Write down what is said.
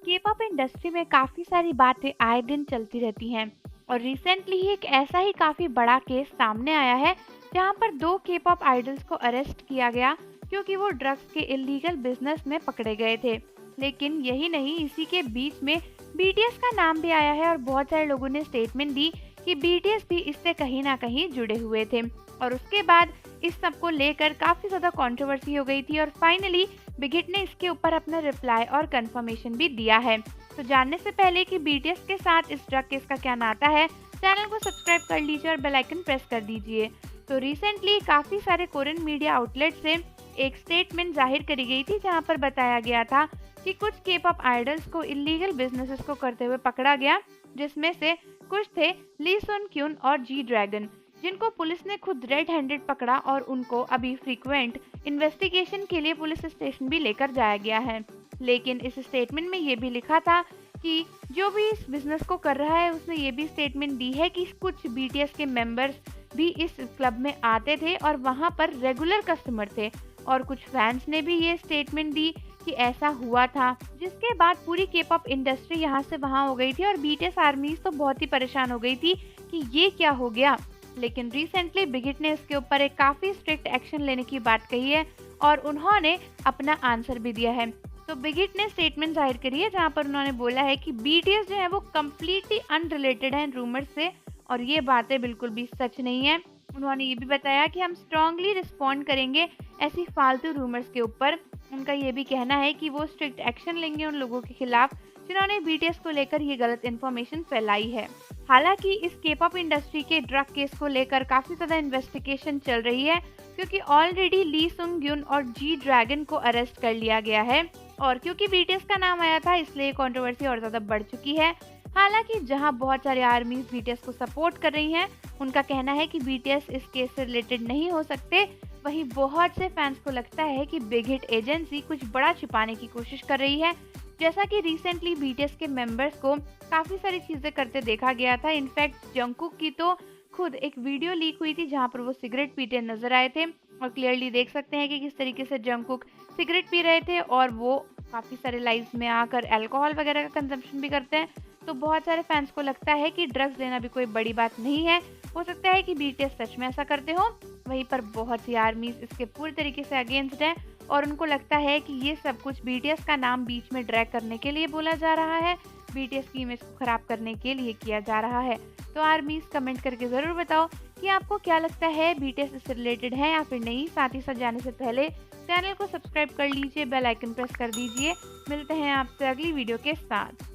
K-pop industry में काफ़ी सारी बातें आए दिन चलती रहती हैं और रिसेंटली ही एक ऐसा ही काफ़ी बड़ा केस सामने आया है जहां पर 2 के-पॉप आइडल्स को अरेस्ट किया गया क्योंकि वो ड्रग्स के इलीगल बिजनेस में पकड़े गए थे। लेकिन यही नहीं, इसी के बीच में बीटीएस का नाम भी आया है और बहुत सारे लोगों ने स्टेटमेंट दी कि बीटीएस भी इससे कहीं ना कहीं जुड़े हुए थे। और उसके बाद इस सब को लेकर काफ़ी ज़्यादा कंट्रोवर्सी हो गई थी और फाइनली बिगिट ने इसके ऊपर अपना रिप्लाई और कंफर्मेशन भी दिया है। तो जानने से पहले कि बीटीएस के साथ इस ड्रग केस का क्या नाता है, चैनल को सब्सक्राइब कर लीजिए और बेल आइकन प्रेस कर दीजिए। तो रिसेंटली काफ़ी सारे कोरियन मीडिया आउटलेट से एक स्टेटमेंट जाहिर करी गई थी जहां पर बताया गया था कि कुछ के-पॉप आइडल्स को इलीगल बिजनेसेस को करते हुए पकड़ा गया, जिसमें से कुछ थे ली सुन क्यून और जी ड्रैगन, जिनको पुलिस ने खुद रेड हैंडेड पकड़ा और उनको अभी फ्रीक्वेंट इन्वेस्टिगेशन के लिए पुलिस स्टेशन भी लेकर जाया गया है। लेकिन इस स्टेटमेंट में ये भी लिखा था कि जो भी इस बिजनेस को कर रहा है उसने ये भी स्टेटमेंट दी है कि कुछ बीटीएस के मेंबर्स भी इस क्लब में आते थे और वहां पर रेगुलर कस्टमर थे और कुछ फैंस ने भी ये स्टेटमेंट दी कि ऐसा हुआ था, जिसके बाद पूरी के-पॉप इंडस्ट्री यहाँ से वहां हो गई थी और बीटीएस आर्मीज तो बहुत ही परेशान हो गई थी कि ये क्या हो गया। लेकिन रिसेंटली बिगिट ने इसके ऊपर एक काफ़ी स्ट्रिक्ट एक्शन लेने की बात कही है और उन्होंने अपना आंसर भी दिया है। तो बिगिट ने स्टेटमेंट जाहिर करी है जहां पर उन्होंने बोला है कि बीटीएस जो है वो कम्प्लीटली अनरिलेटेड है इन रूमर्स से और ये बातें बिल्कुल भी सच नहीं है। उन्होंने ये भी बताया कि हम स्ट्रांगली रिस्पॉन्ड करेंगे ऐसी फालतू रूमर्स के ऊपर। उनका ये भी कहना है कि वो स्ट्रिक्ट एक्शन लेंगे उन लोगों के खिलाफ जिन्होंने बीटीएस को लेकर ये गलत इन्फॉर्मेशन फैलाई है। हालांकि इस के-पॉप इंडस्ट्री के ड्रग केस को लेकर काफ़ी ज़्यादा इन्वेस्टिगेशन चल रही है क्योंकि ऑलरेडी ली सुंग ग्यून और जी ड्रैगन को अरेस्ट कर लिया गया है और क्योंकि बीटीएस का नाम आया था इसलिए कंट्रोवर्सी और ज़्यादा बढ़ चुकी है। हालांकि जहां बहुत सारे आर्मीज बीटीएस को सपोर्ट कर रही हैं, उनका कहना है कि बीटीएस इस केस से रिलेटेड नहीं हो सकते, वहीं बहुत से फैंस को लगता है कि बिग हिट एजेंसी कुछ बड़ा छिपाने की कोशिश कर रही है। जैसा कि रिसेंटली बीटीएस के मेंबर्स को काफ़ी सारी चीज़ें करते देखा गया था। इनफैक्ट जंगकुक की तो खुद एक वीडियो लीक हुई थी जहां पर वो सिगरेट पीते नजर आए थे और क्लियरली देख सकते हैं कि किस तरीके से जंगकुक सिगरेट पी रहे थे और वो काफ़ी सारे लाइव्स में आकर अल्कोहल वगैरह का कंजम्पशन भी करते हैं। तो बहुत सारे फैंस को लगता है कि ड्रग्स लेना भी कोई बड़ी बात नहीं है, हो सकता है कि बीटीएस सच में ऐसा करते हो। वहीं पर बहुत सी आर्मीज इसके पूरी तरीके से अगेंस्ट है और उनको लगता है कि ये सब कुछ बीटीएस का नाम बीच में ड्रैग करने के लिए बोला जा रहा है, बीटीएस की इमेज को खराब करने के लिए किया जा रहा है। तो आर्मीज कमेंट करके ज़रूर बताओ कि आपको क्या लगता है, बीटीएस इससे रिलेटेड है या फिर नहीं। साथ ही साथ जाने से पहले चैनल को सब्सक्राइब कर लीजिए, बेल आइकन प्रेस कर दीजिए। मिलते हैं आपसे अगली वीडियो के साथ।